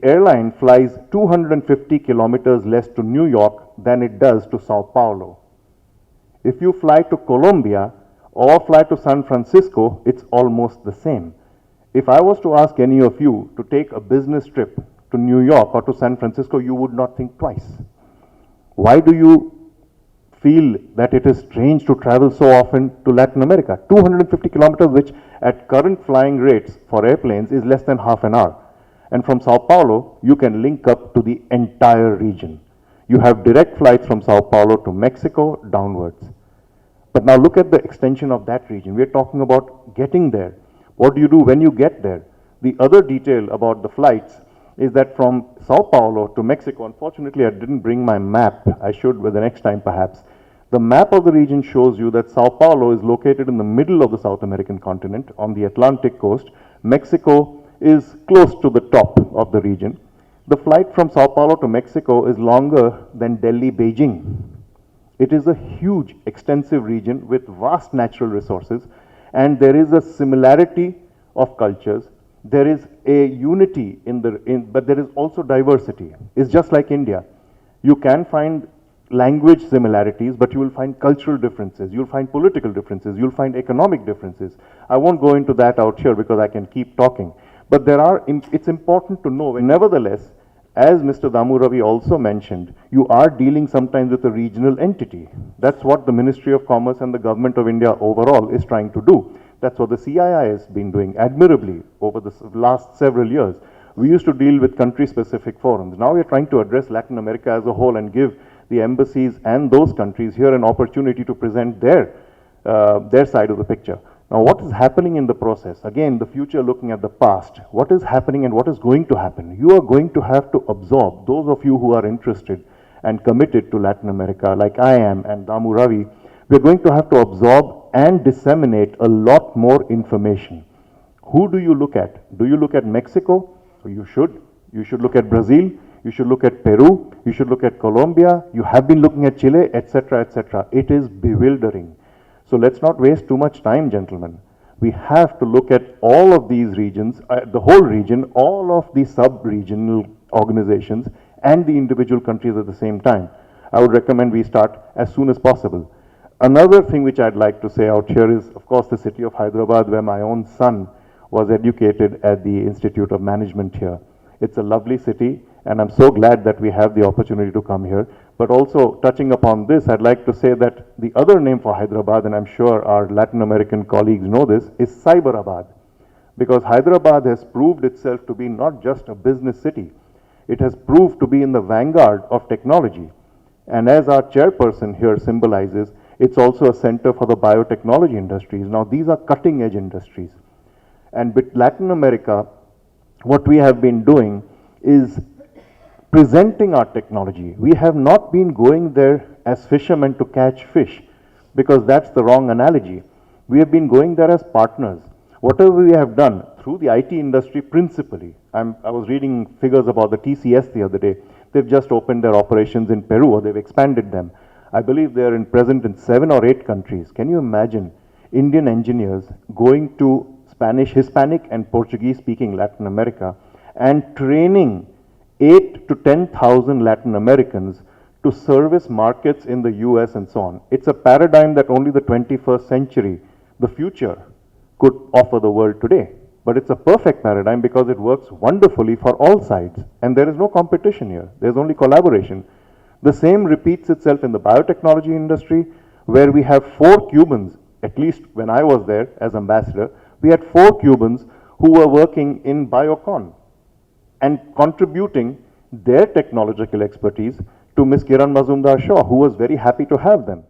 airline flies 250 kilometers less to New York than it does to Sao Paulo. If you fly to Colombia or fly to San Francisco, it's almost the same. If I was to ask any of you to take a business trip to New York or to San Francisco, you would not think twice. Why do you feel that it is strange to travel so often to Latin America? 250 kilometers, which at current flying rates for airplanes is less than half an hour. And from Sao Paulo, you can link up to the entire region. You have direct flights from Sao Paulo to Mexico downwards. But now look at the extension of that region. We're talking about getting there. What do you do when you get there? The other detail about the flights is that from Sao Paulo to Mexico, unfortunately I didn't bring my map, I should with the next time perhaps. The map of the region shows you that Sao Paulo is located in the middle of the South American continent on the Atlantic coast. Mexico is close to the top of the region. The flight from Sao Paulo to Mexico is longer than Delhi-Beijing. It is a huge, extensive region with vast natural resources, and there is a similarity of cultures. There is a unity but there is also diversity. It's just like India. You can find language similarities, but you will find cultural differences. You'll find political differences. You'll find economic differences. I won't go into that out here because I can keep talking. But it's important to know, nevertheless, as Mr. Damu Ravi also mentioned, you are dealing sometimes with a regional entity. That's what the Ministry of Commerce and the Government of India overall is trying to do. That's what the CII has been doing admirably over the last several years. We used to deal with country-specific forums. Now we're trying to address Latin America as a whole and give the embassies and those countries here an opportunity to present their side of the picture. Now, what is happening in the process? Again, the future looking at the past. What is happening and what is going to happen? You are going to have to absorb, those of you who are interested and committed to Latin America, like I am and Damu Ravi, we're going to have to absorb and disseminate a lot more information. Who do you look at? Do you look at Mexico? You should. You should look at Brazil. You should look at Peru. You should look at Colombia. You have been looking at Chile, etc., etc. It is bewildering. So let's not waste too much time, gentlemen. We have to look at all of these regions, the whole region, all of the sub-regional organizations and the individual countries at the same time. I would recommend we start as soon as possible. Another thing which I'd like to say out here is, of course, the city of Hyderabad, where my own son was educated at the Institute of Management here. It's a lovely city, and I'm so glad that we have the opportunity to come here. But also, touching upon this, I'd like to say that the other name for Hyderabad, and I'm sure our Latin American colleagues know this, is Cyberabad. Because Hyderabad has proved itself to be not just a business city. It has proved to be in the vanguard of technology. And as our chairperson here symbolizes, it's also a center for the biotechnology industries. Now, these are cutting-edge industries. And with Latin America, what we have been doing is presenting our technology. We have not been going there as fishermen to catch fish, because that's the wrong analogy. We have been going there as partners. Whatever we have done through the IT industry principally, I was reading figures about the TCS the other day. They've just opened their operations in Peru, or they've expanded them. I believe they're present in 7 or 8 countries. Can you imagine Indian engineers going to Spanish, Hispanic and Portuguese speaking Latin America and training 8 to 10,000 Latin Americans to service markets in the US and so on? It's a paradigm that only the 21st century, the future, could offer the world today. But it's a perfect paradigm because it works wonderfully for all sides. And there is no competition here. There's only collaboration. The same repeats itself in the biotechnology industry, where we have 4 Cubans, at least when I was there as ambassador, we had 4 Cubans who were working in Biocon and contributing their technological expertise to Ms. Kiran Mazumdar Shaw, who was very happy to have them.